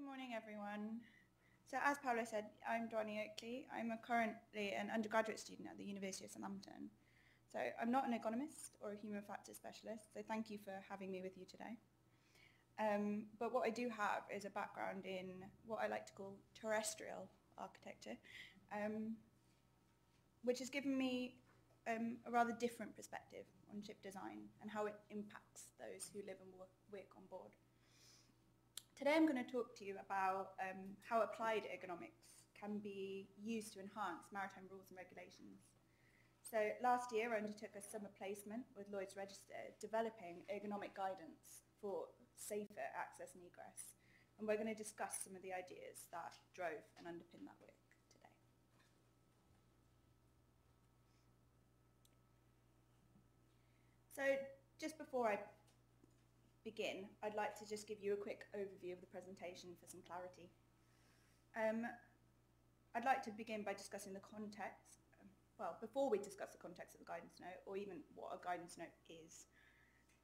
Good morning, everyone. So as Paolo said, I'm Donnie Oakley. I'm currently an undergraduate student at the University of Southampton. So I'm not an ergonomist or a human factors specialist, so thank you for having me with you today. But what I do have is a background in what I like to call terrestrial architecture, which has given me a rather different perspective on ship design and how it impacts those who live and work on board. Today I'm going to talk to you about how applied ergonomics can be used to enhance maritime rules and regulations. So last year I undertook a summer placement with Lloyd's Register developing ergonomic guidance for safer access and egress, and we're going to discuss some of the ideas that drove and underpin that work today. So just before I begin, I'd like to just give you a quick overview of the presentation for some clarity. I'd like to begin by discussing the context. Well, before we discuss the context of the guidance note, or even what a guidance note is,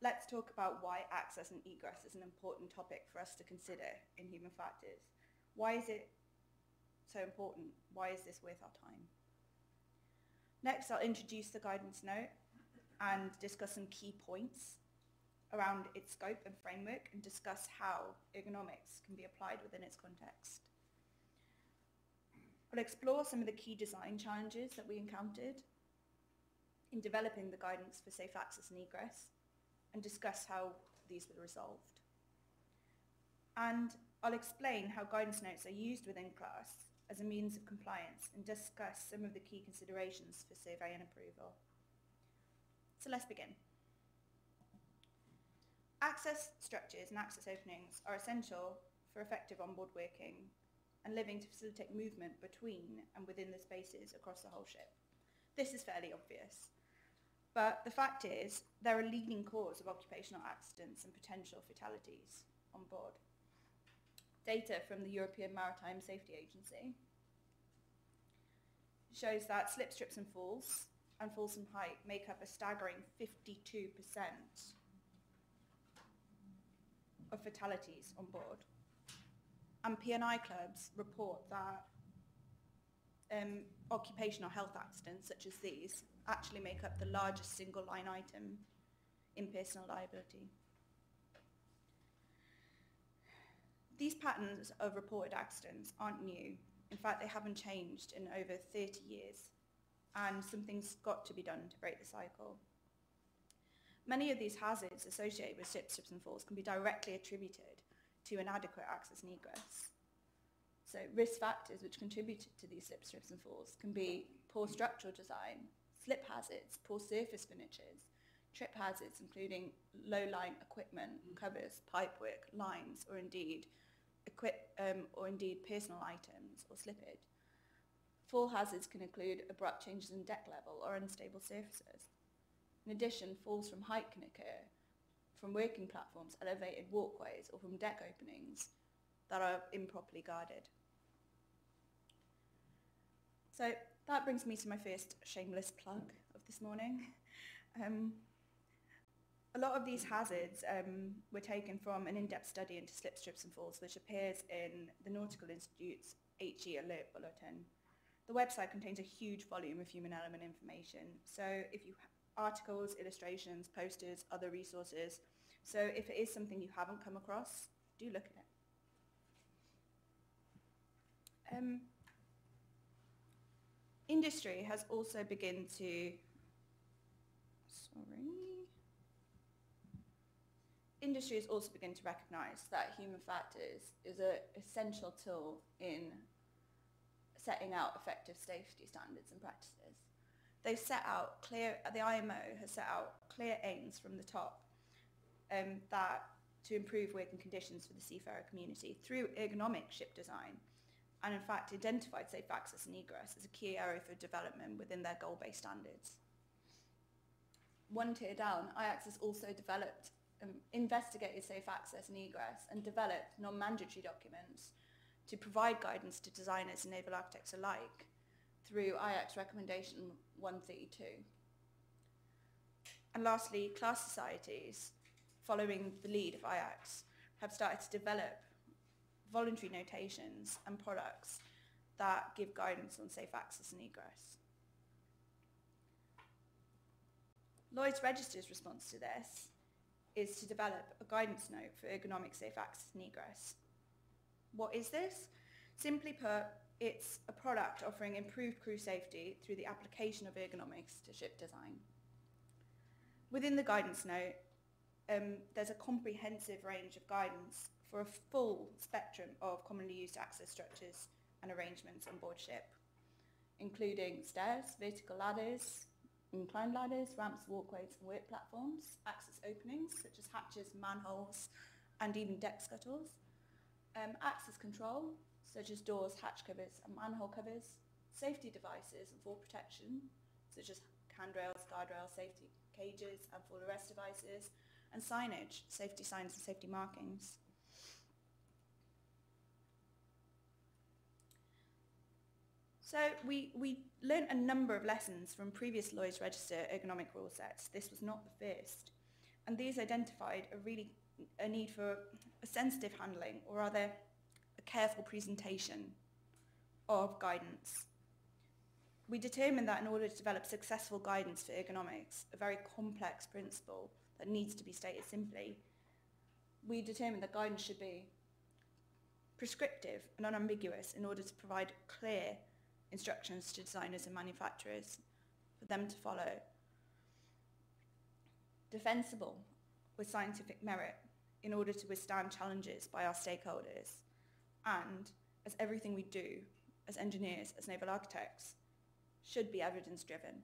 let's talk about why access and egress is an important topic for us to consider in human factors. Why is it so important? Why is this worth our time? Next, I'll introduce the guidance note and discuss some key points around its scope and framework, and discuss how ergonomics can be applied within its context. I'll explore some of the key design challenges that we encountered in developing the guidance for safe access and egress, and discuss how these were resolved. And I'll explain how guidance notes are used within class as a means of compliance, and discuss some of the key considerations for survey and approval. So let's begin. Access structures and access openings are essential for effective onboard working and living to facilitate movement between and within the spaces across the whole ship. This is fairly obvious, but the fact is they're a leading cause of occupational accidents and potential fatalities on board. Data from the European Maritime Safety Agency shows that slip, trips and falls from height make up a staggering 52% of fatalities on board. And P&I clubs report that occupational health accidents such as these actually make up the largest single line item in personal liability. These patterns of reported accidents aren't new. In fact, they haven't changed in over 30 years, and something's got to be done to break the cycle. Many of these hazards associated with slips, trips and falls can be directly attributed to inadequate access and egress. So risk factors which contributed to these slips, trips and falls can be poor structural design, slip hazards, poor surface finishes, trip hazards including low-lying equipment, covers, pipework, lines, or indeed personal items or slippage. Fall hazards can include abrupt changes in deck level or unstable surfaces. In addition, falls from height can occur from working platforms, elevated walkways, or from deck openings that are improperly guarded. So that brings me to my first shameless plug of this morning. A lot of these hazards were taken from an in-depth study into slips, trips and falls, which appears in the Nautical Institute's HE Alert Bulletin. The website contains a huge volume of human element information, so if you articles, illustrations, posters, other resources. So if it is something you haven't come across, do look at it. Industry has also begun to, Industry has also begun to recognise that human factors is an essential tool in setting out effective safety standards and practices. They've set out the IMO has set out clear aims from the top that to improve working conditions for the seafarer community through ergonomic ship design, and in fact identified safe access and egress as a key area for development within their goal-based standards. One tier down, IACS has also developed, investigated safe access and egress and developed non-mandatory documents to provide guidance to designers and naval architects alike through IACS Recommendation 132. And lastly, class societies, following the lead of IACS, have started to develop voluntary notations and products that give guidance on safe access and egress. Lloyd's Register's response to this is to develop a guidance note for ergonomic safe access and egress. What is this? Simply put, it's a product offering improved crew safety through the application of ergonomics to ship design. Within the guidance note, there's a comprehensive range of guidance for a full spectrum of commonly used access structures and arrangements on board ship, including stairs, vertical ladders, inclined ladders, ramps, walkways and work platforms, access openings such as hatches, manholes and even deck scuttles, access control such as doors, hatch covers and manhole covers, safety devices and fall protection such as handrails, guardrails, safety cages and fall arrest devices, and signage, safety signs and safety markings. So we learned a number of lessons from previous Lloyd's Register ergonomic rule sets. This was not the first. And these identified a need for a sensitive handling, or rather a careful presentation of guidance. We determined that in order to develop successful guidance for ergonomics, a very complex principle that needs to be stated simply, we determined that guidance should be prescriptive and unambiguous in order to provide clear instructions to designers and manufacturers for them to follow. Defensible with scientific merit in order to withstand challenges by our stakeholders, and as everything we do as engineers, as naval architects, should be evidence-driven.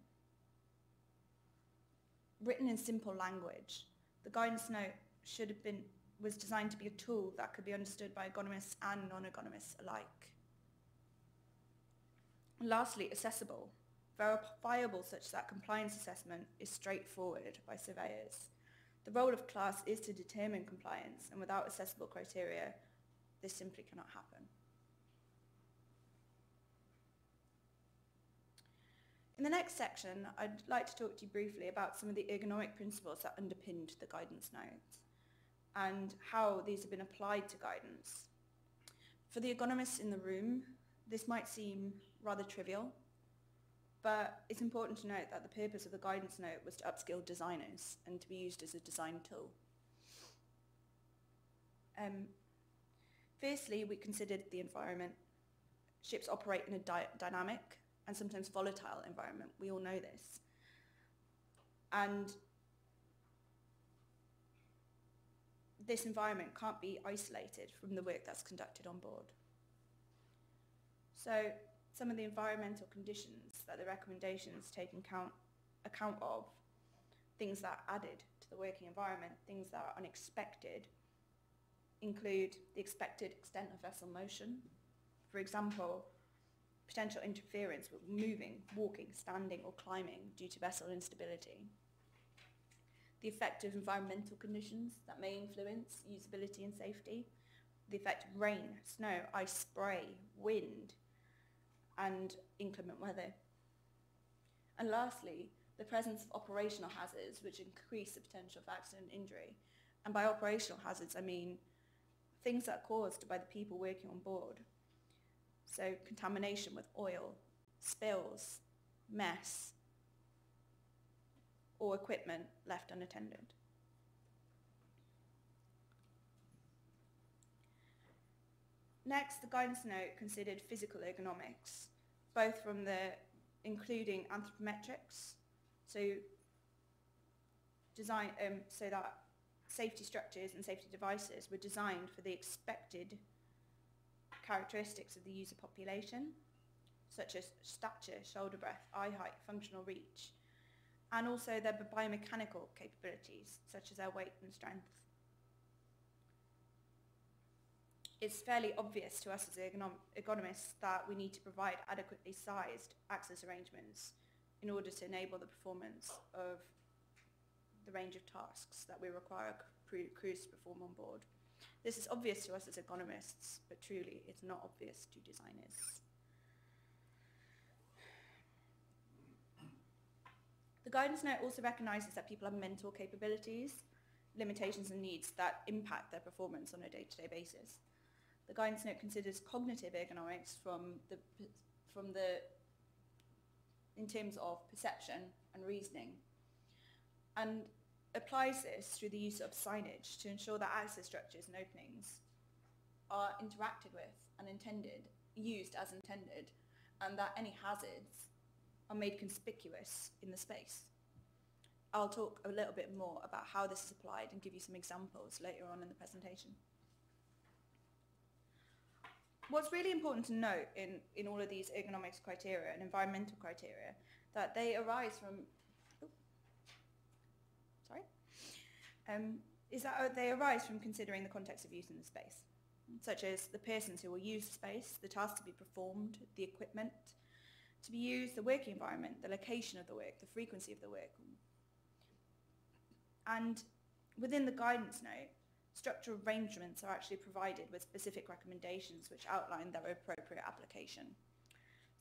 Written in simple language, the guidance note was designed to be a tool that could be understood by ergonomists and non-ergonomists alike. And lastly, accessible, verifiable such that compliance assessment is straightforward by surveyors. The role of class is to determine compliance, and without accessible criteria, this simply cannot happen. In the next section, I'd like to talk to you briefly about some of the ergonomic principles that underpinned the guidance notes and how these have been applied to guidance. For the ergonomists in the room, this might seem rather trivial, but it's important to note that the purpose of the guidance note was to upskill designers and to be used as a design tool. Firstly, we considered the environment. Ships operate in a dynamic and sometimes volatile environment. We all know this. And this environment can't be isolated from the work that's conducted on board. So some of the environmental conditions that the recommendations take account of, things that are added to the working environment, things that are unexpected, include the expected extent of vessel motion. For example, potential interference with moving, walking, standing or climbing due to vessel instability. The effect of environmental conditions that may influence usability and safety. The effect of rain, snow, ice spray, wind and inclement weather. And lastly, the presence of operational hazards which increase the potential for accident and injury. And by operational hazards I mean things that are caused by the people working on board. So contamination with oil, spills, mess, or equipment left unattended. Next, the guidance note considered physical ergonomics, both from including anthropometrics, so that safety structures and safety devices were designed for the expected characteristics of the user population, such as stature, shoulder breadth, eye height, functional reach, and also their biomechanical capabilities, such as their weight and strength. It's fairly obvious to us as ergonomists that we need to provide adequately sized access arrangements in order to enable the performance of the range of tasks that we require crews to perform on board. This is obvious to us as ergonomists, but truly it's not obvious to designers. The guidance note also recognises that people have mental capabilities, limitations and needs that impact their performance on a day-to-day basis. The guidance note considers cognitive ergonomics in terms of perception and reasoning, and applies this through the use of signage to ensure that access structures and openings are interacted with and used as intended, and that any hazards are made conspicuous in the space. I'll talk a little bit more about how this is applied and give you some examples later on in the presentation. What's really important to note in all of these ergonomics criteria and environmental criteria, that they arise from, they arise from considering the context of use in the space, such as the persons who will use the space, the tasks to be performed, the equipment to be used, the working environment, the location of the work, the frequency of the work. And within the guidance note, structural arrangements are actually provided with specific recommendations which outline their appropriate application.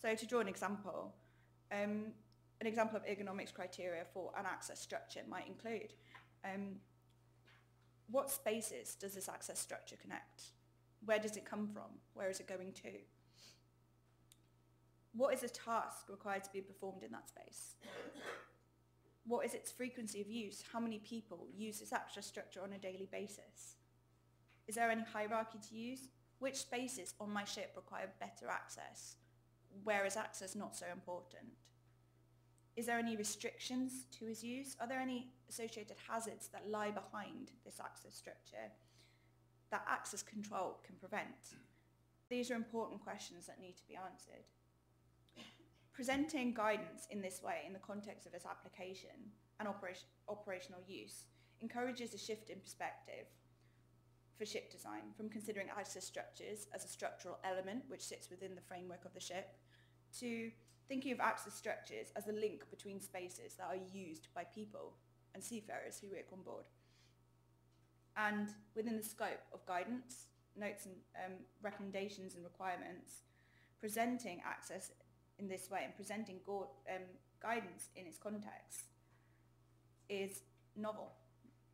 So to draw an example of ergonomics criteria for an access structure might include what spaces does this access structure connect? Where does it come from? Where is it going to? What is a task required to be performed in that space? What is its frequency of use? How many people use this access structure on a daily basis? Is there any hierarchy to use? Which spaces on my ship require better access? Where is access not so important? Is there any restrictions to its use? Are there any associated hazards that lie behind this access structure that access control can prevent? These are important questions that need to be answered. Presenting guidance in this way in the context of its application and operational use encourages a shift in perspective for ship design from considering access structures as a structural element which sits within the framework of the ship to thinking of access structures as a link between spaces that are used by people and seafarers who work on board. And within the scope of guidance, notes and recommendations and requirements, presenting access in this way and presenting guidance in its context is novel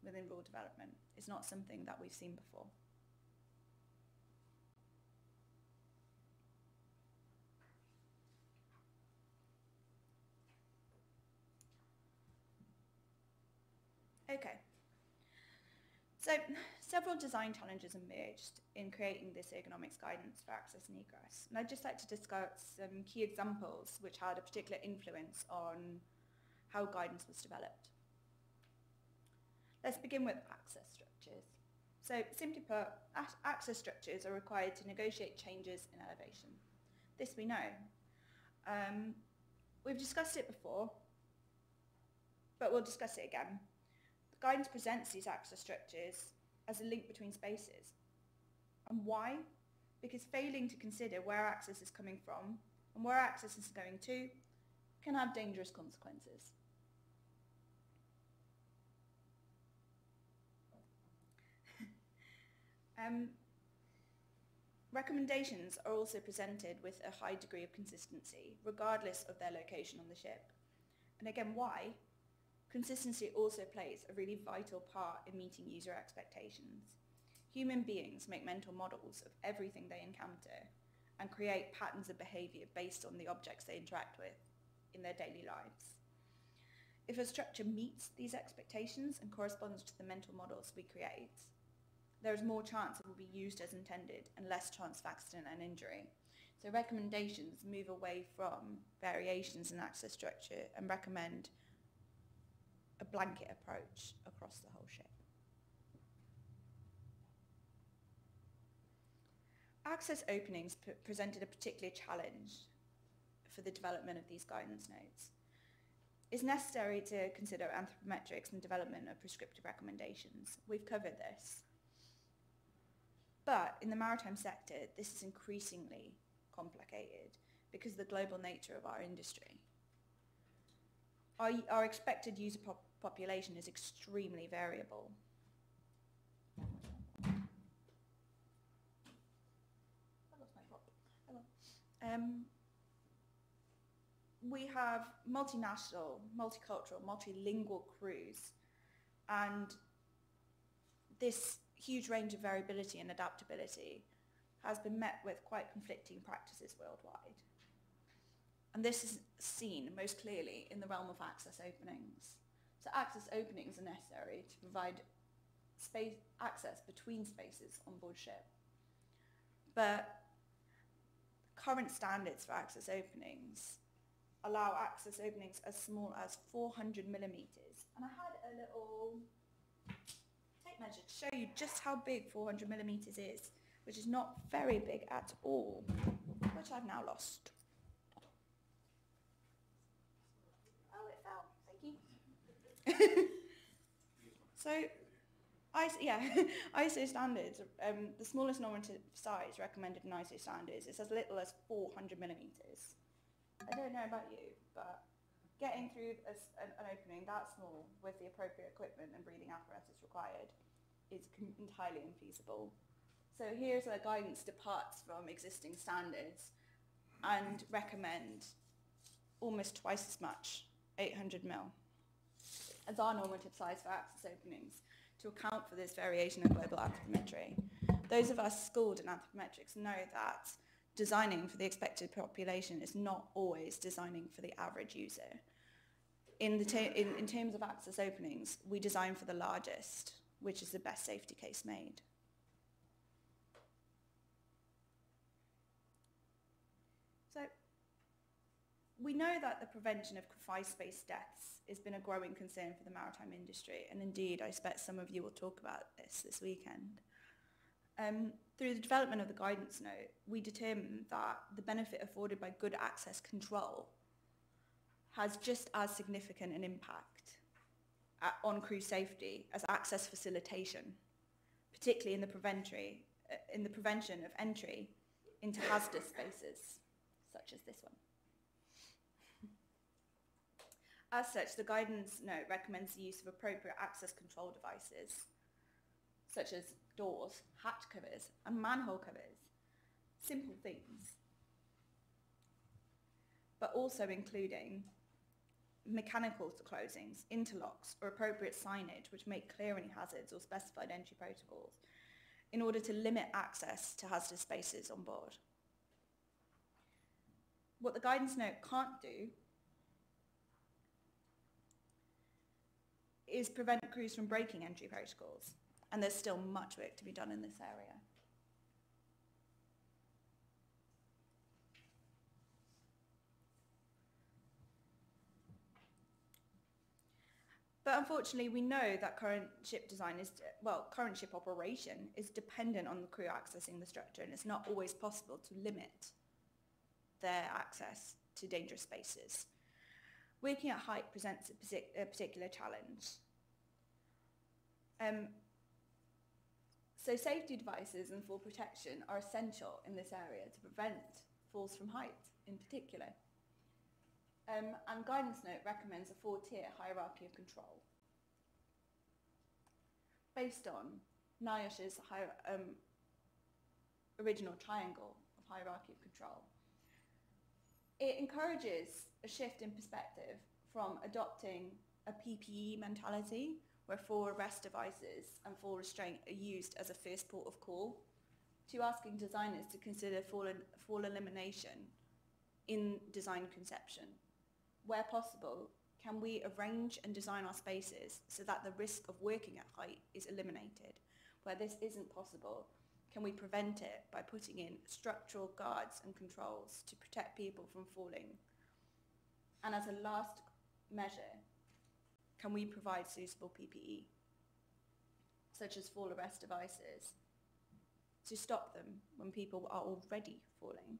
within rule development. It's not something that we've seen before. Okay, so several design challenges emerged in creating this ergonomics guidance for access and egress, and I'd just like to discuss some key examples which had a particular influence on how guidance was developed. Let's begin with access structures. So simply put, access structures are required to negotiate changes in elevation. This we know. We've discussed it before, but we'll discuss it again. The guidance presents these access structures as a link between spaces. And why? Because failing to consider where access is coming from and where access is going to can have dangerous consequences. Recommendations are also presented with a high degree of consistency, regardless of their location on the ship. And again, why? Consistency also plays a really vital part in meeting user expectations. Human beings make mental models of everything they encounter and create patterns of behaviour based on the objects they interact with in their daily lives. If a structure meets these expectations and corresponds to the mental models we create, there is more chance it will be used as intended and less chance of accident and injury. So recommendations move away from variations in access structure and recommend a blanket approach across the whole ship. Access openings presented a particular challenge for the development of these guidance notes. It's necessary to consider anthropometrics and development of prescriptive recommendations. We've covered this. But in the maritime sector, this is increasingly complicated because of the global nature of our industry. Our expected user population is extremely variable. We have multinational, multicultural, multilingual crews, and this huge range of variability and adaptability has been met with quite conflicting practices worldwide. And this is seen most clearly in the realm of access openings. So access openings are necessary to provide access between spaces on board ship. But current standards for access openings allow access openings as small as 400 millimeters. And I had a little tape measure to show you just how big 400 millimeters is, which is not very big at all, which I've now lost. Oh, it fell. Thank you. So, ISO standards, the smallest normative size recommended in ISO standards is as little as 400 millimeters. I don't know about you, but getting through an opening that small with the appropriate equipment and breathing apparatus required is entirely infeasible. So here's where guidance departs from existing standards and recommend almost twice as much, 800 mil, as our normative size for access openings to account for this variation in global anthropometry. Those of us schooled in anthropometrics know that designing for the expected population is not always designing for the average user. In terms of access openings, we design for the largest, which is the best safety case made. So, we know that the prevention of confined space deaths has been a growing concern for the maritime industry, and indeed I expect some of you will talk about this weekend. Through the development of the guidance note, we determined that the benefit afforded by good access control has just as significant an impact on crew safety as access facilitation, particularly in the prevention of entry into hazardous spaces, such as this one. As such, the guidance note recommends the use of appropriate access control devices, such as doors, hatch covers, and manhole covers. Simple things. But also including mechanical closings, interlocks, or appropriate signage which make clear any hazards or specified entry protocols in order to limit access to hazardous spaces on board. What the guidance note can't do is prevent crews from breaking entry protocols, and there's still much work to be done in this area. But unfortunately, we know that current ship operation is dependent on the crew accessing the structure, and it's not always possible to limit their access to dangerous spaces. Working at height presents a particular challenge. So safety devices and fall protection are essential in this area to prevent falls from height in particular. And guidance note recommends a 4-tier hierarchy of control based on NIOSH's original triangle of hierarchy of control. It encourages a shift in perspective from adopting a PPE mentality where fall arrest devices and fall restraint are used as a first port of call to asking designers to consider fall elimination in design conception. Where possible, can we arrange and design our spaces so that the risk of working at height is eliminated? Where this isn't possible, can we prevent it by putting in structural guards and controls to protect people from falling? And as a last measure, can we provide suitable PPE, such as fall arrest devices, to stop them when people are already falling?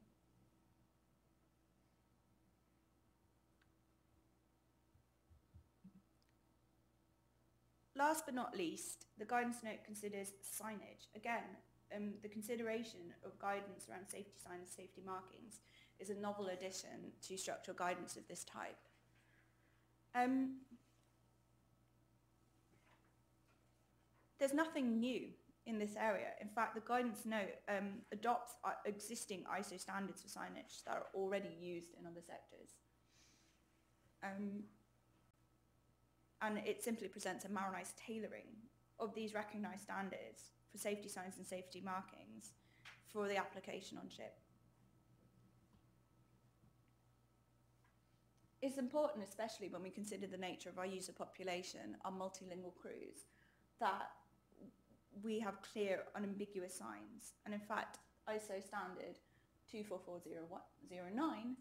Last but not least, the guidance note considers signage. Again, the consideration of guidance around safety signs and safety markings is a novel addition to structural guidance of this type. There's nothing new in this area. In fact, the guidance note adopts existing ISO standards for signage that are already used in other sectors. And it simply presents a marinized tailoring of these recognized standards for safety signs and safety markings for the application on ship. It's important, especially when we consider the nature of our user population, our multilingual crews, that we have clear, unambiguous signs. And in fact, ISO standard 2440109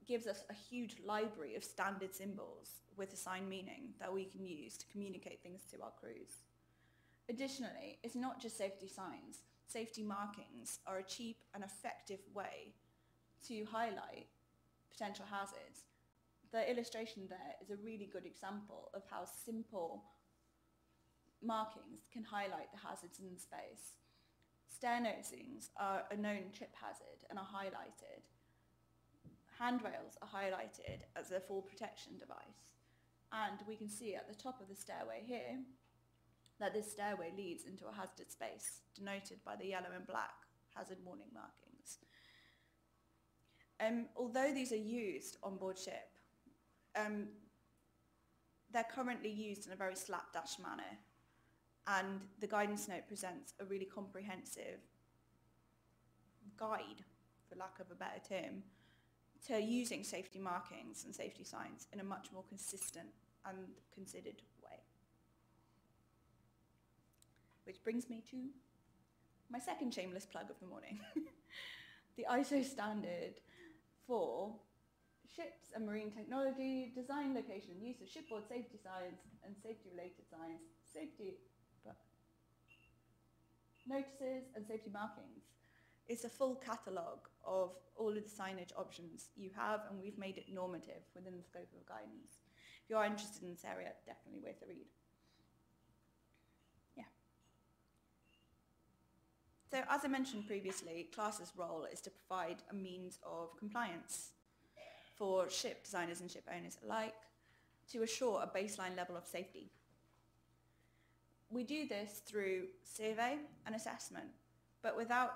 gives us a huge library of standard symbols with assigned meaning that we can use to communicate things to our crews. Additionally, it's not just safety signs. Safety markings are a cheap and effective way to highlight potential hazards. The illustration there is a really good example of how simple markings can highlight the hazards in the space. Stair nosings are a known trip hazard and are highlighted. Handrails are highlighted as a fall protection device. And we can see at the top of the stairway here that this stairway leads into a hazarded space, denoted by the yellow and black hazard warning markings. Although these are used on board ship, they're currently used in a very slapdash manner, and the guidance note presents a really comprehensive guide, for lack of a better term, to using safety markings and safety signs in a much more consistent and considered way. Which brings me to my second shameless plug of the morning. The ISO standard for ships and marine technology, design, location, use of shipboard safety signs and safety-related signs, safety notices and safety markings. It's a full catalogue of all of the signage options you have, and we've made it normative within the scope of guidance. If you are interested in this area, definitely worth a read. Yeah. So as I mentioned previously, CLAS's role is to provide a means of compliance for ship designers and ship owners alike to assure a baseline level of safety. We do this through survey and assessment, but without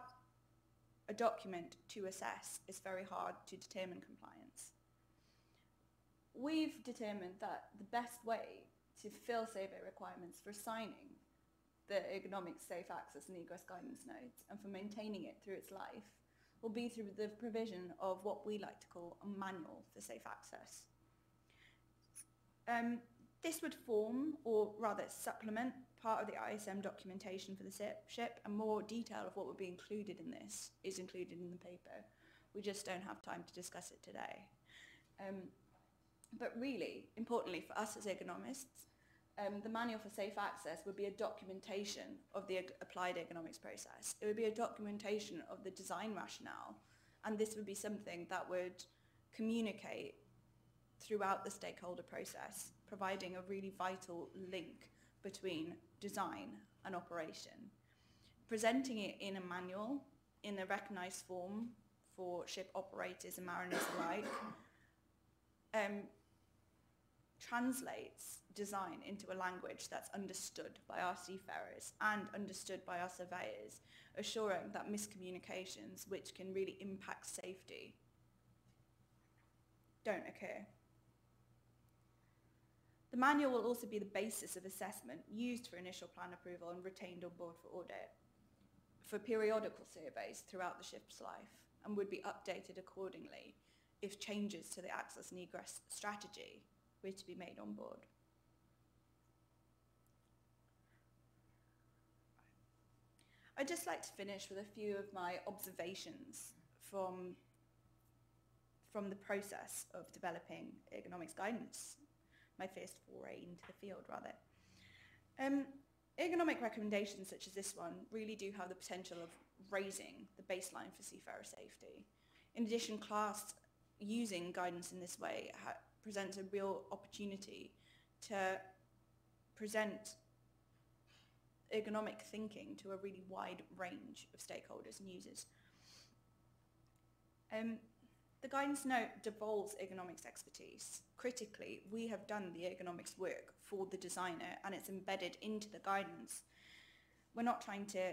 a document to assess, it's very hard to determine compliance. We've determined that the best way to fulfill survey requirements for signing the Ergonomics Safe Access and Egress guidance notes and for maintaining it through its life will be through the provision of what we like to call a manual for safe access. This would form, or rather supplement, part of the ISM documentation for the ship, and more detail of what would be included in this is included in the paper. We just don't have time to discuss it today. But really, importantly for us as ergonomists, the manual for safe access would be a documentation of the applied ergonomics process. It would be a documentation of the design rationale, and this would be something that would communicate throughout the stakeholder process, providing a really vital link between design and operation. Presenting it in a manual, in a recognised form for ship operators and mariners alike, translates design into a language that's understood by our seafarers and understood by our surveyors, assuring that miscommunications which can really impact safety don't occur. The manual will also be the basis of assessment used for initial plan approval and retained on board for audit, for periodical surveys throughout the ship's life, and would be updated accordingly if changes to the access and egress strategy were to be made on board. I'd just like to finish with a few of my observations from the process of developing ergonomics guidance, my first foray into the field rather. Ergonomic recommendations such as this one really do have the potential of raising the baseline for seafarer safety. In addition, CLAS using guidance in this way presents a real opportunity to present ergonomic thinking to a really wide range of stakeholders and users. The guidance note devolves ergonomics expertise. Critically, we have done the ergonomics work for the designer and it's embedded into the guidance. We're not trying to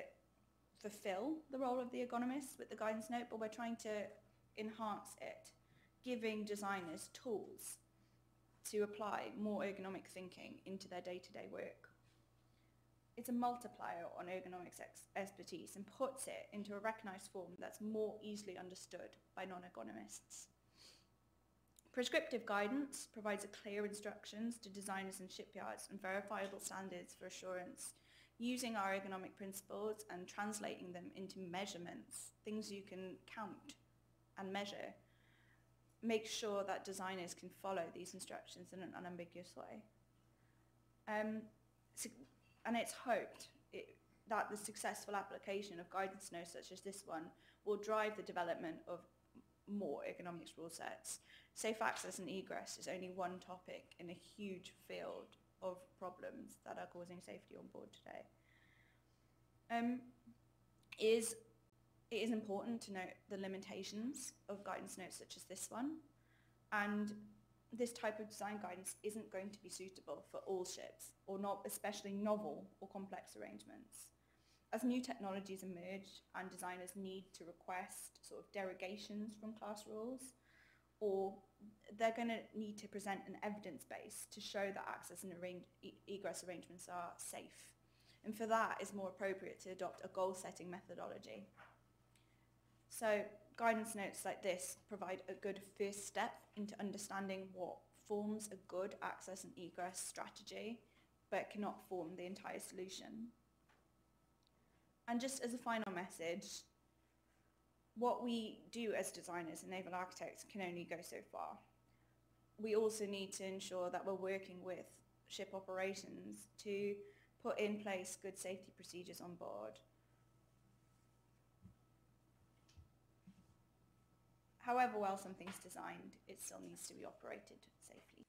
fulfill the role of the ergonomist with the guidance note, but we're trying to enhance it, giving designers tools to apply more ergonomic thinking into their day-to-day work. it's a multiplier on ergonomics expertise and puts it into a recognised form that's more easily understood by non-ergonomists. Prescriptive guidance provides clear instructions to designers and shipyards and verifiable standards for assurance, using our ergonomic principles and translating them into measurements, things you can count and measure. Make sure that designers can follow these instructions in an unambiguous way. And it's hoped that the successful application of guidance notes such as this one will drive the development of more ergonomics rule sets. Safe access and egress is only one topic in a huge field of problems that are causing safety on board today. It is important to note the limitations of guidance notes such as this one, and this type of design guidance isn't going to be suitable for all ships, or not especially novel or complex arrangements. As new technologies emerge and designers need to request sort of derogations from class rules, or they're going to need to present an evidence base to show that access and egress arrangements are safe. And for that, it's more appropriate to adopt a goal-setting methodology. So guidance notes like this provide a good first step into understanding what forms a good access and egress strategy, but cannot form the entire solution. And just as a final message, what we do as designers and naval architects can only go so far. We also need to ensure that we're working with ship operations to put in place good safety procedures on board. However well something's designed, it still needs to be operated safely.